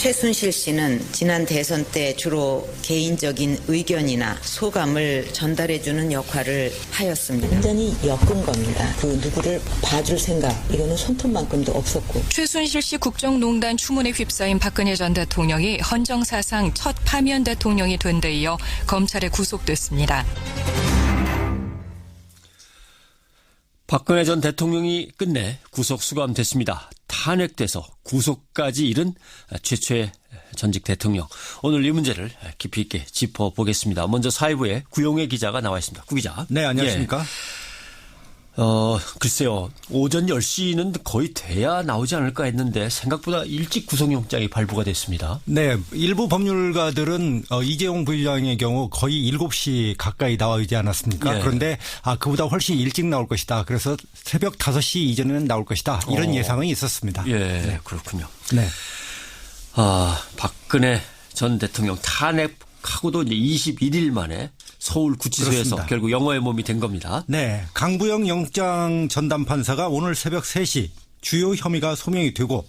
최순실 씨는 지난 대선 때 주로 개인적인 의견이나 소감을 전달해주는 역할을 하였습니다. 완전히 엮은 겁니다. 그 누구를 봐줄 생각, 이거는 손톱만큼도 없었고. 최순실 씨 국정농단 추문에 휩싸인 박근혜 전 대통령이 헌정사상 첫 파면 대통령이 된 데 이어 검찰에 구속됐습니다. 박근혜 전 대통령이 끝내 구속 수감됐습니다. 탄핵돼서 구속까지 이른 최초의 전직 대통령. 오늘 이 문제를 깊이 있게 짚어보겠습니다. 먼저 사회부에 구용혜 기자가 나와 있습니다. 구 기자. 네, 안녕하십니까? 예. 글쎄요. 오전 10시는 거의 돼야 나오지 않을까 했는데 생각보다 일찍 구속영장이 발부가 됐습니다. 네, 일부 법률가들은 이재용 부회장의 경우 거의 7시 가까이 나와 있지 않았습니까? 예. 그런데 그보다 훨씬 일찍 나올 것이다. 그래서 새벽 5시 이전에는 나올 것이다. 이런 예상은 있었습니다. 예, 네. 그렇군요. 네. 박근혜 전 대통령 탄핵하고도 이제 21일 만에 서울 구치소에서 그렇습니다. 결국 영어의 몸이 된 겁니다. 네, 강부영 영장 전담 판사가 오늘 새벽 3시 주요 혐의가 소명이 되고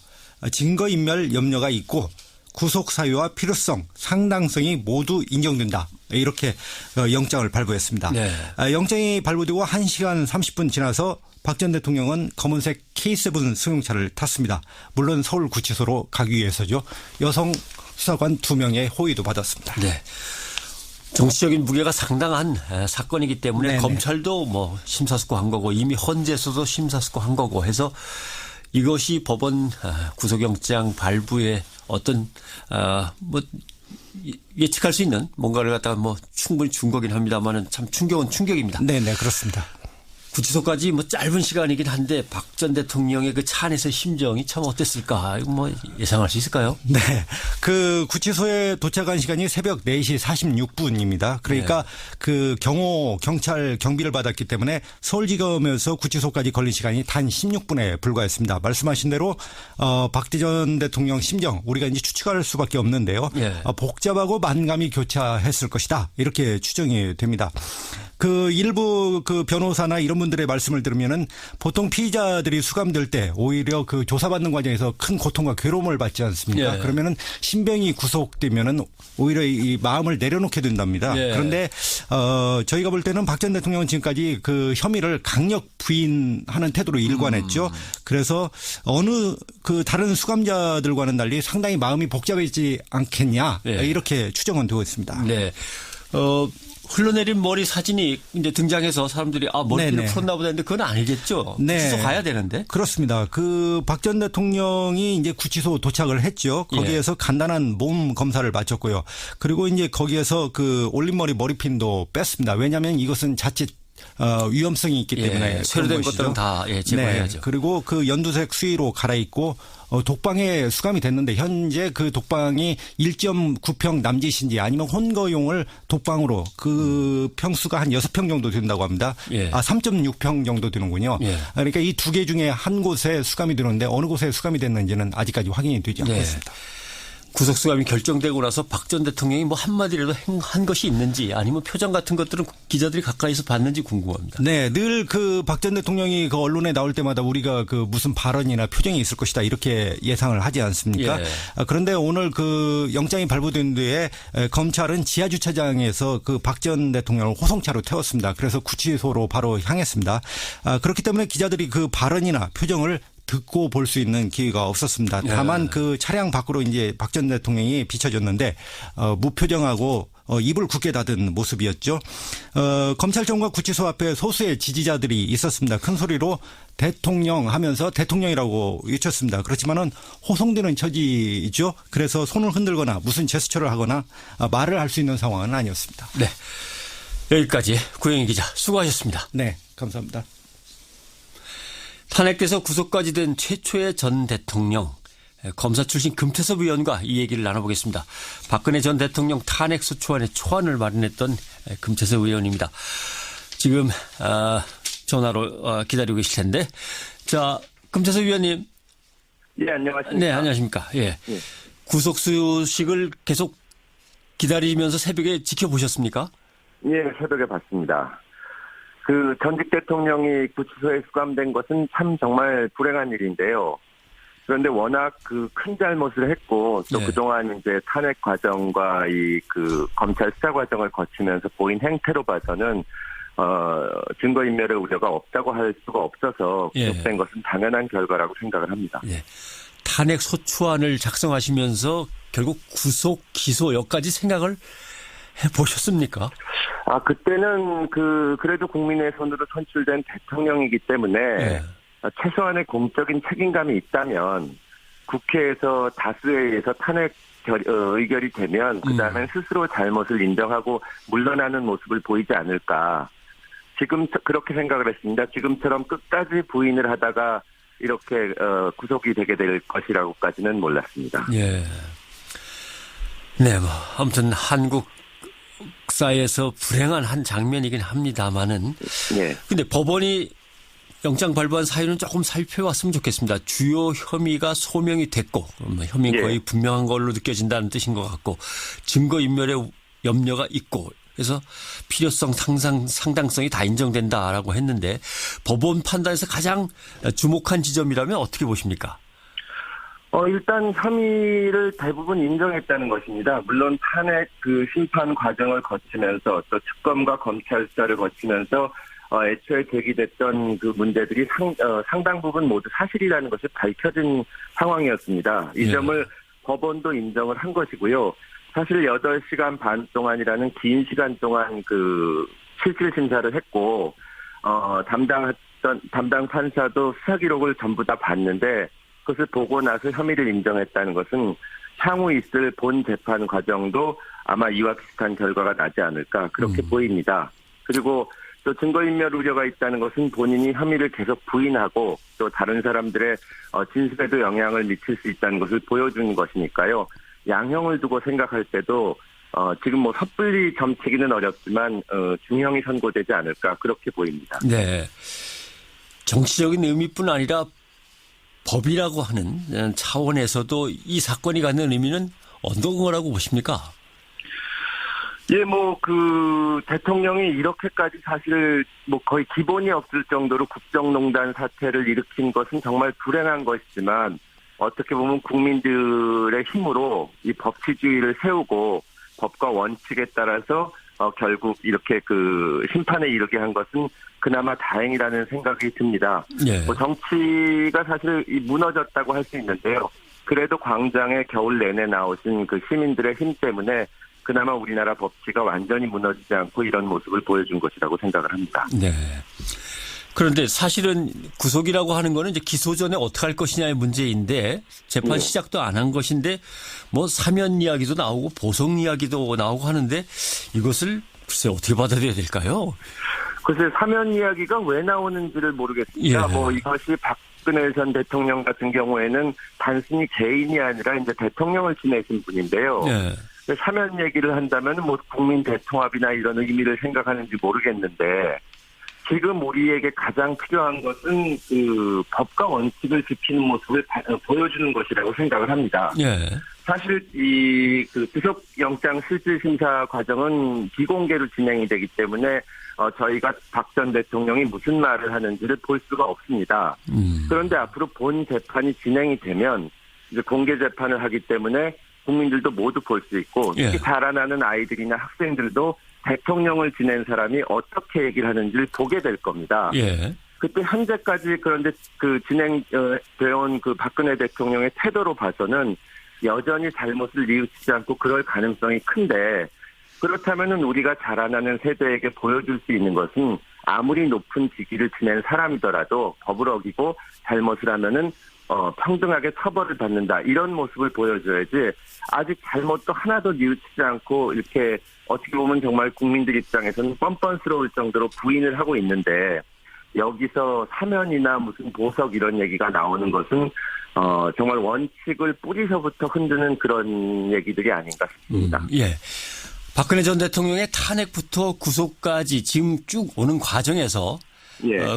증거인멸 염려가 있고 구속 사유와 필요성, 상당성이 모두 인정된다. 이렇게 영장을 발부했습니다. 네. 영장이 발부되고 1시간 30분 지나서 박 전 대통령은 검은색 K7 승용차를 탔습니다. 물론 서울 구치소로 가기 위해서죠. 여성 수사관 2명의 호의도 받았습니다. 네. 정치적인 무게가 상당한 사건이기 때문에 네네. 검찰도 뭐 심사숙고한 거고 이미 헌재에서도 심사숙고한 거고 해서 이것이 법원 구속영장 발부에 어떤 뭐 예측할 수 있는 뭔가를 갖다가 뭐 충분히 준 거긴 합니다만은 참 충격은 충격입니다. 네네, 그렇습니다. 구치소까지 뭐 짧은 시간이긴 한데 박 전 대통령의 그 차 안에서의 심정이 참 어땠을까? 이거 뭐 예상할 수 있을까요? 네. 그 구치소에 도착한 시간이 새벽 4시 46분입니다. 그러니까 네. 그 경찰 경비를 받았기 때문에 서울지검에서 구치소까지 걸린 시간이 단 16분에 불과했습니다. 말씀하신 대로 박 전 대통령 심정 우리가 이제 추측할 수밖에 없는데요. 예. 복잡하고 만감이 교차했을 것이다. 이렇게 추정이 됩니다. 그 일부 그 변호사나 이런 분들의 말씀을 들으면은 보통 피의자들이 수감될 때 오히려 그 조사받는 과정에서 큰 고통과 괴로움을 받지 않습니까? 예. 그러면은 신병이 구속되면은 오히려 이 마음을 내려놓게 된답니다. 예. 그런데 저희가 볼 때는 박 전 대통령은 지금까지 그 혐의를 강력 부인하는 태도로 일관했죠. 그래서 어느 그 다른 수감자들과는 달리 상당히 마음이 복잡해지지 않겠냐 예. 이렇게 추정은 되고 있습니다. 네. 흘러내린 머리 사진이 이제 등장해서 사람들이 머리를 네네. 풀었나 보다 했는데 그건 아니겠죠. 네. 구치소 가야 되는데. 그렇습니다. 그 박 전 대통령이 이제 구치소 도착을 했죠. 거기에서 간단한 몸 검사를 마쳤고요. 그리고 이제 거기에서 그 올림머리 머리핀도 뺐습니다. 왜냐하면 이것은 자칫 위험성이 있기 때문에 새로 된 것들은 다 제거해야죠. 네. 그리고 그 연두색 수의로 갈아입고 독방에 수감이 됐는데 현재 그 독방이 1.9평 남짓인지 아니면 혼거용을 독방으로 그 평수가 한 6평 정도 된다고 합니다. 예. 3.6평 정도 되는군요. 예. 그러니까 이 두 개 중에 한 곳에 수감이 되는데 어느 곳에 수감이 됐는지는 아직까지 확인이 되지 않고 네. 있습니다. 구속수감이 결정되고 나서 박 전 대통령이 뭐 한마디라도 한 것이 있는지 아니면 표정 같은 것들은 기자들이 가까이서 봤는지 궁금합니다. 네, 늘 그 박 전 대통령이 그 언론에 나올 때마다 우리가 그 무슨 발언이나 표정이 있을 것이다 이렇게 예상을 하지 않습니까? 예. 그런데 오늘 그 영장이 발부된 뒤에 검찰은 지하 주차장에서 그 박 전 대통령을 호송차로 태웠습니다. 그래서 구치소로 바로 향했습니다. 그렇기 때문에 기자들이 그 발언이나 표정을 듣고 볼 수 있는 기회가 없었습니다. 다만 그 차량 밖으로 이제 박 전 대통령이 비춰졌는데 무표정하고 입을 굳게 닫은 모습이었죠. 검찰청과 구치소 앞에 소수의 지지자들이 있었습니다. 큰 소리로 대통령 하면서 대통령이라고 외쳤습니다. 그렇지만은 호송되는 처지죠. 그래서 손을 흔들거나 무슨 제스처를 하거나 말을 할 수 있는 상황은 아니었습니다. 네. 여기까지 구영희 기자 수고하셨습니다. 네, 감사합니다. 탄핵돼서 구속까지 된 최초의 전 대통령 검사 출신 금태섭 의원과 이 얘기를 나눠보겠습니다. 박근혜 전 대통령 탄핵소추안의 초안을 마련했던 금태섭 의원입니다. 지금 전화로 기다리고 계실 텐데. 자, 금태섭 의원님. 예, 안녕하십니까. 네, 안녕하십니까. 예. 예. 구속 소식을 계속 기다리면서 새벽에 지켜보셨습니까? 예, 새벽에 봤습니다. 그 전직 대통령이 구치소에 수감된 것은 참 정말 불행한 일인데요. 그런데 워낙 그 큰 잘못을 했고 또 네. 그동안 이제 탄핵 과정과 이 그 검찰 수사 과정을 거치면서 보인 행태로 봐서는 증거인멸의 우려가 없다고 할 수가 없어서 예. 구속된 것은 당연한 결과라고 생각을 합니다. 예. 탄핵 소추안을 작성하시면서 결국 구속 기소 여기까지 생각을 해보셨습니까? 그때는 그래도 국민의 손으로 선출된 대통령이기 때문에 예. 최소한의 공적인 책임감이 있다면 국회에서 다수에 의해서 탄핵 의결이 되면 그다음엔 스스로 잘못을 인정하고 물러나는 모습을 보이지 않을까. 지금 그렇게 생각을 했습니다. 지금처럼 끝까지 부인을 하다가 이렇게 구속이 되게 될 것이라고까지는 몰랐습니다. 예. 네, 뭐 아무튼 한국사에서 불행한 한 장면이긴 합니다만은. 예. 근데 법원이 영장 발부한 사유는 조금 살펴봤으면 좋겠습니다. 주요 혐의가 소명이 됐고 혐의는 예. 거의 분명한 걸로 느껴진다는 뜻인 것 같고 증거인멸의 염려가 있고 그래서 필요성 상당성이 다 인정된다라고 했는데 법원 판단에서 가장 주목한 지점이라면 어떻게 보십니까? 일단 혐의를 대부분 인정했다는 것입니다. 물론 탄핵 심판 과정을 거치면서 또 특검과 검찰 수사를 거치면서 애초에 제기됐던 그 문제들이 상당 부분 모두 사실이라는 것이 밝혀진 상황이었습니다. 이 점을 법원도 인정을 한 것이고요. 사실 8시간 반 동안이라는 긴 시간 동안 실질 심사를 했고, 담당 판사도 수사 기록을 전부 다 봤는데, 그것을 보고 나서 혐의를 인정했다는 것은 향후 있을 본 재판 과정도 아마 이와 비슷한 결과가 나지 않을까, 그렇게 보입니다. 그리고 또 증거인멸 우려가 있다는 것은 본인이 혐의를 계속 부인하고 또 다른 사람들의 진술에도 영향을 미칠 수 있다는 것을 보여준 것이니까요. 양형을 두고 생각할 때도 지금 뭐 섣불리 점치기는 어렵지만 중형이 선고되지 않을까 그렇게 보입니다. 네, 정치적인 의미뿐 아니라 법이라고 하는 차원에서도 이 사건이 갖는 의미는 어떤 거라고 보십니까? 예, 대통령이 이렇게까지 사실 거의 기본이 없을 정도로 국정농단 사태를 일으킨 것은 정말 불행한 것이지만 어떻게 보면 국민들의 힘으로 이 법치주의를 세우고 법과 원칙에 따라서 결국 이렇게 심판에 이르게 한 것은 그나마 다행이라는 생각이 듭니다. 예. 정치가 사실 무너졌다고 할 수 있는데요. 그래도 광장에 겨울 내내 나오신 시민들의 힘 때문에 그나마 우리나라 법치가 완전히 무너지지 않고 이런 모습을 보여준 것이라고 생각을 합니다. 네. 그런데 사실은 구속이라고 하는 거는 이제 기소 전에 어떻게 할 것이냐의 문제인데 재판 시작도 안 한 것인데 사면 이야기도 나오고 보석 이야기도 나오고 하는데 이것을 글쎄 어떻게 받아들여야 될까요? 글쎄 사면 이야기가 왜 나오는지를 모르겠습니다. 예. 이것이 박근혜 전 대통령 같은 경우에는 단순히 개인이 아니라 이제 대통령을 지내신 분인데요. 예. 사면 얘기를 한다면 국민 대통합이나 이런 의미를 생각하는지 모르겠는데 지금 우리에게 가장 필요한 것은 법과 원칙을 지키는 모습을 보여주는 것이라고 생각을 합니다. 예. 사실 구속영장 실질심사 과정은 비공개로 진행이 되기 때문에 저희가 박 전 대통령이 무슨 말을 하는지를 볼 수가 없습니다. 그런데 앞으로 본 재판이 진행이 되면 이제 공개 재판을 하기 때문에 국민들도 모두 볼 수 있고 특히 자라나는 아이들이나 학생들도 대통령을 지낸 사람이 어떻게 얘기를 하는지를 보게 될 겁니다. 예. 그때 현재까지 그런데 진행되어 온 박근혜 대통령의 태도로 봐서는 여전히 잘못을 뉘우치지 않고 그럴 가능성이 큰데 그렇다면은 우리가 자라나는 세대에게 보여줄 수 있는 것은 아무리 높은 직위를 지낸 사람이더라도 법을 어기고 잘못을 하면은 평등하게 처벌을 받는다. 이런 모습을 보여줘야지 아직 잘못도 하나도 뉘우치지 않고 이렇게 어떻게 보면 정말 국민들 입장에서는 뻔뻔스러울 정도로 부인을 하고 있는데 여기서 사면이나 무슨 보석 이런 얘기가 나오는 것은 정말 원칙을 뿌리서부터 흔드는 그런 얘기들이 아닌가 싶습니다. 예. 박근혜 전 대통령의 탄핵부터 구속까지 지금 쭉 오는 과정에서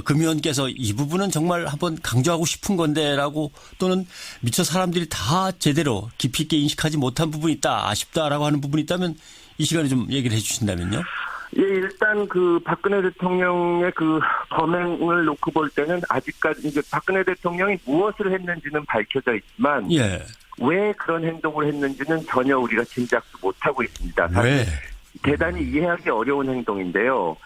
금 의원께서 이 부분은 정말 한번 강조하고 싶은 건데라고 또는 미처 사람들이 다 제대로 깊이 있게 인식하지 못한 부분이 있다, 아쉽다라고 하는 부분이 있다면 이 시간에 좀 얘기를 해 주신다면요. 예, 일단 그 박근혜 대통령의 그 범행을 놓고 볼 때는 아직까지 이제 박근혜 대통령이 무엇을 했는지는 밝혀져 있지만 예. 왜 그런 행동을 했는지는 전혀 우리가 짐작도 못하고 있습니다. 왜? 대단히 이해하기 어려운 행동인데요.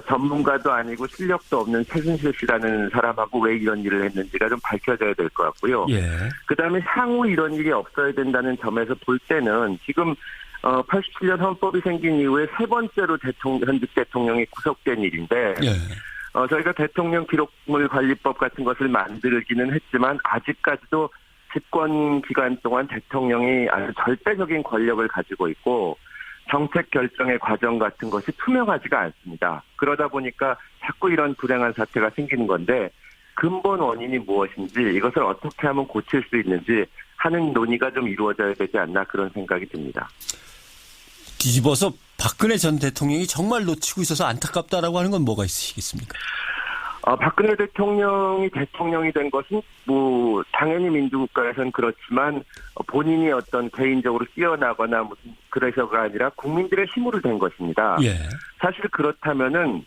전문가도 아니고 실력도 없는 최순실 씨라는 사람하고 왜 이런 일을 했는지가 좀 밝혀져야 될 것 같고요. 예. 그다음에 향후 이런 일이 없어야 된다는 점에서 볼 때는 지금 87년 헌법이 생긴 이후에 세 번째로 현직 대통령이 구속된 일인데 예. 저희가 대통령 기록물 관리법 같은 것을 만들기는 했지만 아직까지도 집권 기간 동안 대통령이 아주 절대적인 권력을 가지고 있고 정책 결정의 과정 같은 것이 투명하지가 않습니다. 그러다 보니까 자꾸 이런 불행한 사태가 생기는 건데 근본 원인이 무엇인지 이것을 어떻게 하면 고칠 수 있는지 하는 논의가 좀 이루어져야 되지 않나 그런 생각이 듭니다. 뒤집어서 박근혜 전 대통령이 정말 놓치고 있어서 안타깝다라고 하는 건 뭐가 있으시겠습니까? 박근혜 대통령이 대통령이 된 것은 뭐 당연히 민주국가에서는 그렇지만 본인이 어떤 개인적으로 뛰어나거나 무슨 그래서가 아니라 국민들의 힘으로 된 것입니다. 예. 사실 그렇다면은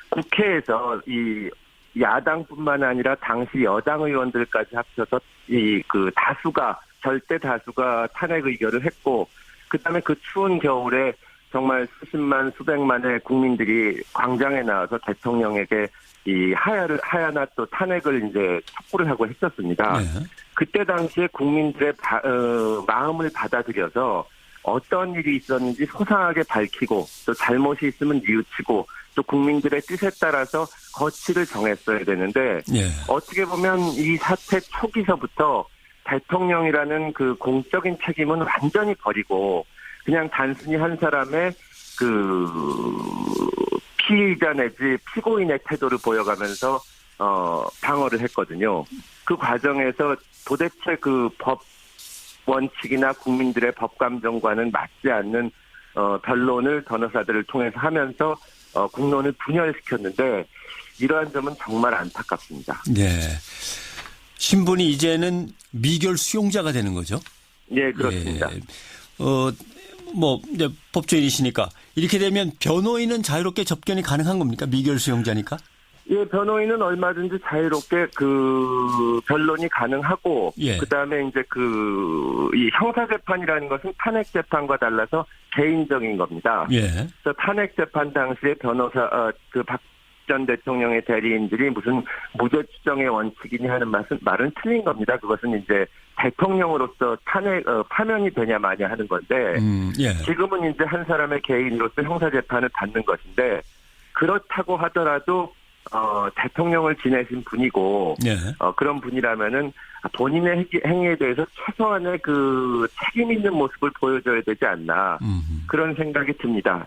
국회에서 이 야당뿐만 아니라 당시 여당 의원들까지 합쳐서 이 그 다수가 절대 다수가 탄핵 의결을 했고 그다음에 그 추운 겨울에 정말 수십만 수백만의 국민들이 광장에 나와서 대통령에게 이 하야나 또 탄핵을 이제 촉구를 하고 했었습니다. 네. 그때 당시에 국민들의 마음을 받아들여서 어떤 일이 있었는지 소상하게 밝히고 또 잘못이 있으면 뉘우치고 또 국민들의 뜻에 따라서 거취를 정했어야 되는데 예. 어떻게 보면 이 사태 초기서부터 대통령이라는 그 공적인 책임은 완전히 버리고 그냥 단순히 한 사람의 그 피의자 내지 피고인의 태도를 보여가면서 방어를 했거든요. 그 과정에서 도대체 그 법 원칙이나 국민들의 법 감정과는 맞지 않는 변론을 변호사들을 통해서 하면서 국론을 분열시켰는데 이러한 점은 정말 안타깝습니다. 네. 신분이 이제는 미결 수용자가 되는 거죠? 예, 그렇습니다. 예. 이제 법조인이시니까 이렇게 되면 변호인은 자유롭게 접견이 가능한 겁니까? 미결 수용자니까? 예, 변호인은 얼마든지 자유롭게 그 변론이 가능하고, 예. 그 다음에 이제 이 형사재판이라는 것은 탄핵재판과 달라서 개인적인 겁니다. 예. 그래서 탄핵재판 당시에 변호사, 박 전 대통령의 대리인들이 무슨 무죄 추정의 원칙이니 하는 말은 틀린 겁니다. 그것은 이제 대통령으로서 파면이 되냐 마냐 하는 건데, 예. 지금은 이제 한 사람의 개인으로서 형사재판을 받는 것인데, 그렇다고 하더라도, 대통령을 지내신 분이고, 예. 그런 분이라면은 본인의 행위에 대해서 최소한의 그 책임 있는 모습을 보여줘야 되지 않나, 그런 생각이 듭니다.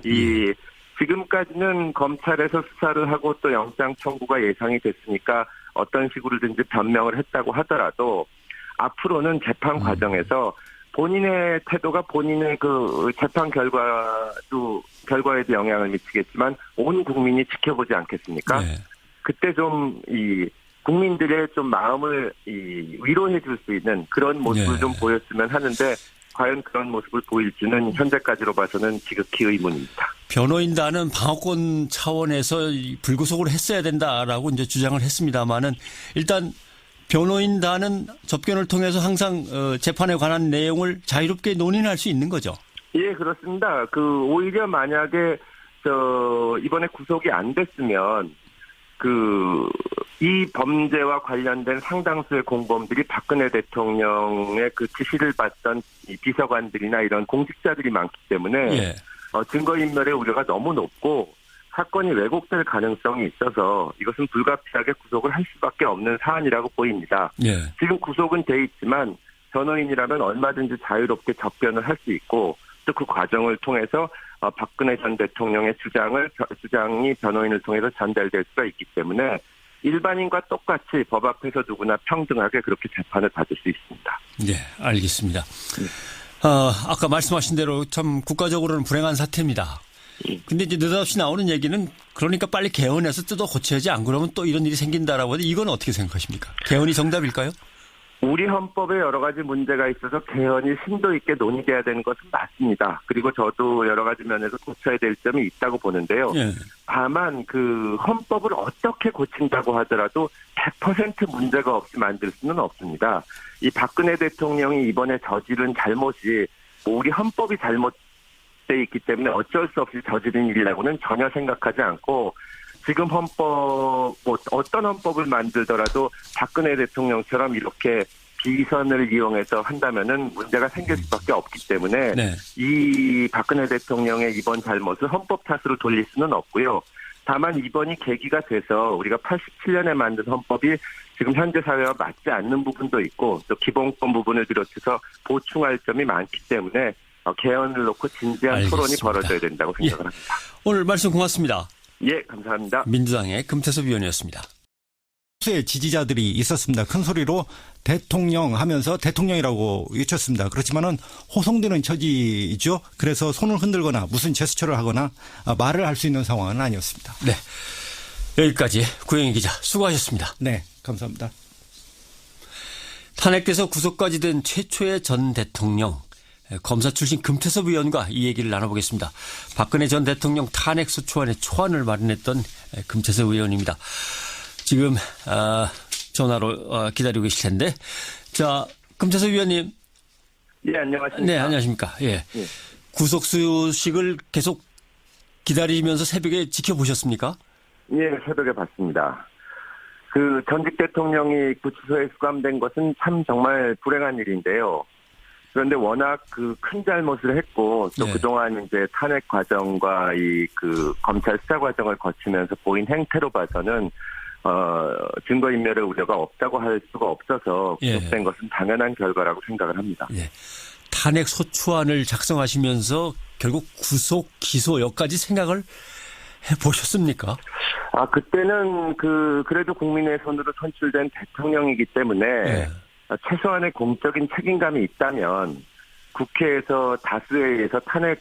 지금까지는 검찰에서 수사를 하고 또 영장 청구가 예상이 됐으니까 어떤 식으로든지 변명을 했다고 하더라도 앞으로는 재판 과정에서 본인의 태도가 본인의 그 재판 결과에도 영향을 미치겠지만 온 국민이 지켜보지 않겠습니까? 네. 그때 좀 국민들의 좀 마음을 위로해 줄 수 있는 그런 모습을 네. 좀 보였으면 하는데 과연 그런 모습을 보일지는 현재까지로 봐서는 지극히 의문입니다. 변호인단은 방어권 차원에서 불구속을 했어야 된다라고 이제 주장을 했습니다만은 일단 변호인단은 접견을 통해서 항상 재판에 관한 내용을 자유롭게 논의할 수 있는 거죠. 예, 그렇습니다. 오히려 만약에 이번에 구속이 안 됐으면 이 범죄와 관련된 상당수의 공범들이 박근혜 대통령의 그 지시를 받던 이 비서관들이나 이런 공직자들이 많기 때문에 예. 증거인멸의 우려가 너무 높고 사건이 왜곡될 가능성이 있어서 이것은 불가피하게 구속을 할 수밖에 없는 사안이라고 보입니다. 예. 지금 구속은 돼 있지만 변호인이라면 얼마든지 자유롭게 접견을 할 수 있고 또 그 과정을 통해서 박근혜 전 대통령의 주장이 변호인을 통해서 전달될 수가 있기 때문에 일반인과 똑같이 법 앞에서 누구나 평등하게 그렇게 재판을 받을 수 있습니다. 네, 알겠습니다. 아까 말씀하신 대로 참 국가적으로는 불행한 사태입니다. 근데 이제 느닷없이 나오는 얘기는 그러니까 빨리 개헌해서 뜯어 고쳐야지 안 그러면 또 이런 일이 생긴다라고 하는데 이건 어떻게 생각하십니까? 개헌이 정답일까요? 우리 헌법에 여러 가지 문제가 있어서 개헌이 심도 있게 논의돼야 되는 것은 맞습니다. 그리고 저도 여러 가지 면에서 고쳐야 될 점이 있다고 보는데요. 예. 다만 그 헌법을 어떻게 고친다고 하더라도 100% 문제가 없이 만들 수는 없습니다. 이 박근혜 대통령이 이번에 저지른 잘못이 우리 헌법이 잘못돼 있기 때문에 어쩔 수 없이 저지른 일이라고는 전혀 생각하지 않고 지금 헌법, 어떤 헌법을 만들더라도 박근혜 대통령처럼 이렇게 비선을 이용해서 한다면은 문제가 생길 수밖에 없기 때문에 네. 이 박근혜 대통령의 이번 잘못을 헌법 탓으로 돌릴 수는 없고요. 다만 이번이 계기가 돼서 우리가 87년에 만든 헌법이 지금 현재 사회와 맞지 않는 부분도 있고 또 기본권 부분을 비롯해서 보충할 점이 많기 때문에 개헌을 놓고 진지한 알겠습니다. 토론이 벌어져야 된다고 생각을 합니다. 오늘 말씀 고맙습니다. 예, 감사합니다. 민주당의 금태섭 의원이었습니다. 수의 지지자들이 있었습니다. 큰 소리로 대통령 하면서 대통령이라고 외쳤습니다. 그렇지만은 호송되는 처지죠. 그래서 손을 흔들거나 무슨 제스처를 하거나 말을 할 수 있는 상황은 아니었습니다. 네. 여기까지 구영희 기자 수고하셨습니다. 네, 감사합니다. 탄핵돼서 구속까지 된 최초의 전 대통령. 검사 출신 금태섭 의원과 이 얘기를 나눠보겠습니다. 박근혜 전 대통령 탄핵소추안의 초안을 마련했던 금태섭 의원입니다. 지금 전화로 기다리고 계실 텐데, 자 금태섭 의원님. 예, 안녕하십니까. 네, 안녕하십니까. 예. 예. 구속 소식을 계속 기다리면서 새벽에 지켜보셨습니까? 예, 새벽에 봤습니다. 그 전직 대통령이 구치소에 수감된 것은 참 정말 불행한 일인데요. 그런데 워낙 그 큰 잘못을 했고 또 네. 그동안 이제 탄핵 과정과 이 그 검찰 수사 과정을 거치면서 보인 행태로 봐서는 증거인멸의 우려가 없다고 할 수가 없어서 구속된 예. 것은 당연한 결과라고 생각을 합니다. 예. 탄핵 소추안을 작성하시면서 결국 구속 기소 여기까지 생각을 해보셨습니까? 그때는 그래도 국민의 손으로 선출된 대통령이기 때문에 예. 최소한의 공적인 책임감이 있다면 국회에서 다수에 의해서 탄핵.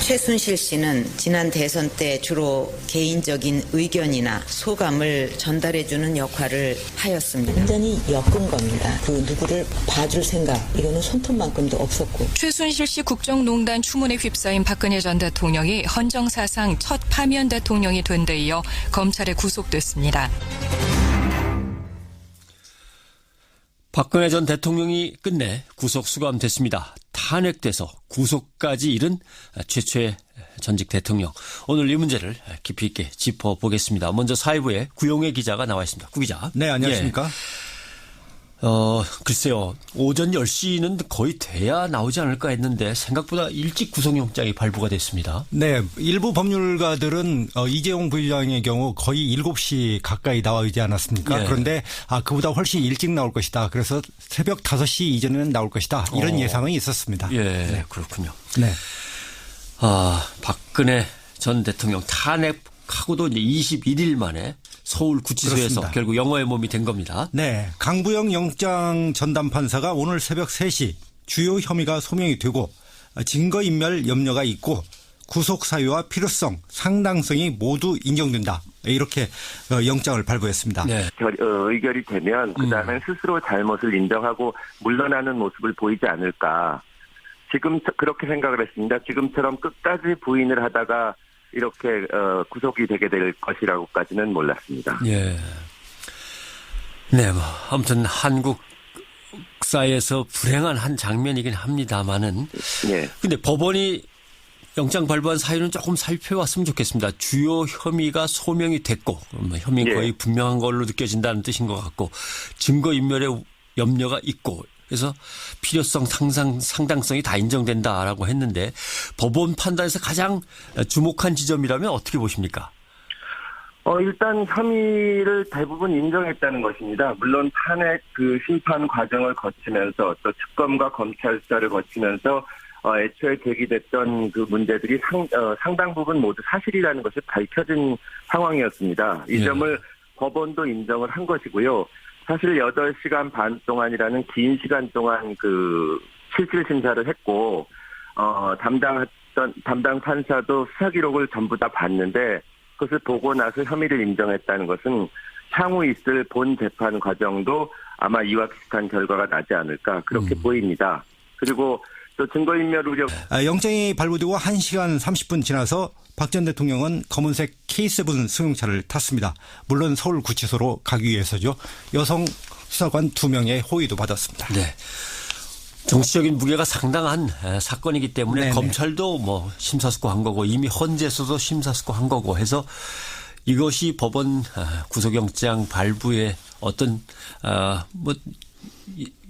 최순실 씨는 지난 대선 때 주로 개인적인 의견이나 소감을 전달해주는 역할을 하였습니다. 완전히 엮은 겁니다. 그 누구를 봐줄 생각 이거는 손톱만큼도 없었고. 최순실 씨 국정농단 추문에 휩싸인 박근혜 전 대통령이 헌정사상 첫 파면 대통령이 된 데 이어 검찰에 구속됐습니다. 박근혜 전 대통령이 끝내 구속 수감됐습니다. 탄핵돼서 구속까지 이른 최초의 전직 대통령. 오늘 이 문제를 깊이 있게 짚어보겠습니다. 먼저 사회부에 구용혜 기자가 나와 있습니다. 구 기자. 네, 안녕하십니까. 글쎄요. 오전 10시는 거의 돼야 나오지 않을까 했는데 생각보다 일찍 구속영장이 발부가 됐습니다. 네, 일부 법률가들은 이재용 부회장의 경우 거의 7시 가까이 나와 있지 않았습니까? 예. 그런데 그보다 훨씬 일찍 나올 것이다. 그래서 새벽 5시 이전에는 나올 것이다. 이런 예상은 있었습니다. 예, 네. 그렇군요. 네. 박근혜 전 대통령 탄핵하고도 이제 21일 만에 서울 구치소에서 그렇습니다. 결국 영어의 몸이 된 겁니다. 네. 강부영 영장 전담 판사가 오늘 새벽 3시 주요 혐의가 소명이 되고 증거인멸 염려가 있고 구속 사유와 필요성, 상당성이 모두 인정된다. 이렇게 영장을 발부했습니다. 네. 의결이 되면 그다음에 스스로 잘못을 인정하고 물러나는 모습을 보이지 않을까. 지금 그렇게 생각을 했습니다. 지금처럼 끝까지 부인을 하다가 이렇게 구속이 되게 될 것이라고까지는 몰랐습니다. 예. 네, 아무튼 한국 사회에서 불행한 한 장면이긴 합니다만은. 예. 근데 법원이 영장 발부한 사유는 조금 살펴봤으면 좋겠습니다. 주요 혐의가 소명이 됐고, 혐의는 거의 분명한 걸로 느껴진다는 뜻인 것 같고, 증거인멸의 염려가 있고, 그래서 필요성, 상당성이 다 인정된다라고 했는데 법원 판단에서 가장 주목한 지점이라면 어떻게 보십니까? 일단 혐의를 대부분 인정했다는 것입니다. 물론 탄핵 심판 과정을 거치면서 또 특검과 검찰 수사를 거치면서 애초에 제기됐던 그 문제들이 상당 부분 모두 사실이라는 것이 밝혀진 상황이었습니다. 이 점을 법원도 인정을 한 것이고요. 사실 8시간 반 동안이라는 긴 시간 동안 실질 심사를 했고, 담당 판사도 수사 기록을 전부 다 봤는데, 그것을 보고 나서 혐의를 인정했다는 것은 향후 있을 본 재판 과정도 아마 이와 비슷한 결과가 나지 않을까 그렇게 보입니다. 그리고 또 증거인멸 우려. 영장이 발부되고 1시간 30분 지나서 박 전 대통령은 검은색 K7 승용차를 탔습니다. 물론 서울구치소로 가기 위해서죠. 여성 수사관 2명의 호의도 받았습니다. 네. 정치적인 무게가 상당한 사건이기 때문에 네네. 검찰도 검찰도 심사숙고한 거고 이미 헌재에서도 심사숙고한 거고 해서 이것이 법원 구속영장 발부에 어떤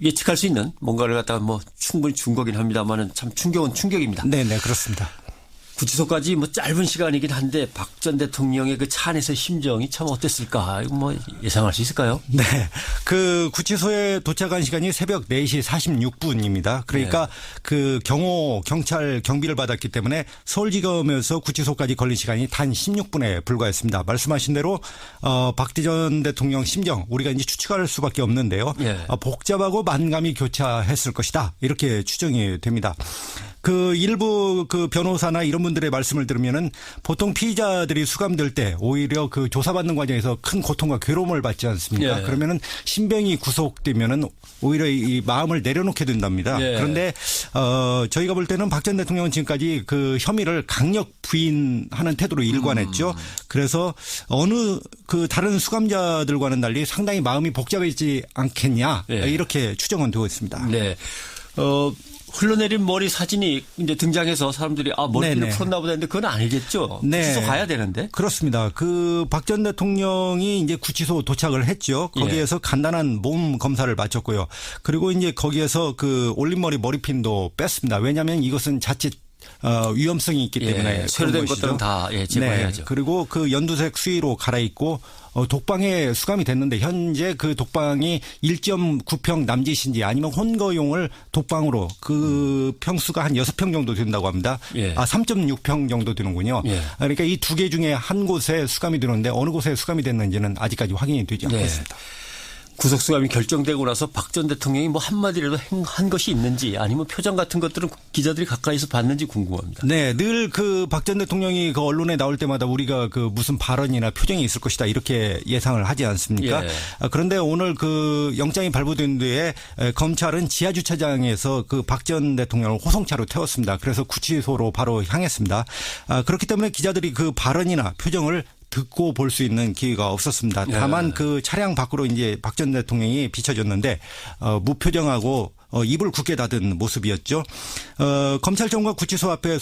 예측할 수 있는 뭔가를 갖다가 충분히 준 거긴 합니다만은 참 충격은 충격입니다. 네네, 그렇습니다. 구치소까지 짧은 시간이긴 한데 박 전 대통령의 그 차 안에서의 심정이 참 어땠을까? 이거 예상할 수 있을까요? 네. 그 구치소에 도착한 시간이 새벽 4시 46분입니다. 그러니까 그 경찰 경비를 받았기 때문에 서울지검에서 구치소까지 걸린 시간이 단 16분에 불과했습니다. 말씀하신 대로 박 전 대통령 심정 우리가 이제 추측할 수밖에 없는데요. 복잡하고 만감이 교차했을 것이다. 이렇게 추정이 됩니다. 그 일부 그 변호사나 이런 분들의 말씀을 들으면은 보통 피의자들이 수감될 때 오히려 그 조사받는 과정에서 큰 고통과 괴로움을 받지 않습니까? 그러면은 신병이 구속되면은 오히려 이 마음을 내려놓게 된답니다. 그런데 저희가 볼 때는 박 전 대통령은 지금까지 그 혐의를 강력 부인하는 태도로 일관했죠. 그래서 어느 그 다른 수감자들과는 달리 상당히 마음이 복잡해지지 않겠냐 이렇게 추정은 되고 있습니다. 네. 흘러내린 머리 사진이 이제 등장해서 사람들이 머리를 풀었나 보다 했는데 그건 아니겠죠. 구치소 가야 되는데. 그렇습니다. 그 박 전 대통령이 이제 구치소 도착을 했죠. 거기에서 간단한 몸 검사를 마쳤고요. 그리고 이제 거기에서 그 올림머리 머리핀도 뺐습니다. 왜냐하면 이것은 자칫 위험성이 있기 때문에 쇠로된 것들은 다 제거해야죠. 그리고 그 연두색 수의로 갈아입고 독방에 수감이 됐는데 현재 그 독방이 1.9평 남짓인지 아니면 혼거용을 독방으로 그 평수가 한 6평 정도 된다고 합니다. 3.6평 정도 되는군요. 그러니까 이 두 개 중에 한 곳에 수감이 되는데 어느 곳에 수감이 됐는지는 아직까지 확인이 되지 않고 있습니다. 구속수감이 결정되고 나서 박 전 대통령이 한마디라도 한 것이 있는지 아니면 표정 같은 것들은 기자들이 가까이서 봤는지 궁금합니다. 네, 늘 그 박 전 대통령이 그 언론에 나올 때마다 우리가 그 무슨 발언이나 표정이 있을 것이다 이렇게 예상을 하지 않습니까? 그런데 오늘 그 영장이 발부된 뒤에 검찰은 지하주차장에서 그 박 전 대통령을 호송차로 태웠습니다. 그래서 구치소로 바로 향했습니다. 그렇기 때문에 기자들이 그 발언이나 표정을 듣고 볼 수 있는 기회가 없었습니다. 다만 그 차량 밖으로 이제 박 전 대통령이 비춰졌는데 무표정하고 입을 굳게 닫은 모습이었죠. 검찰청과 구치소 앞에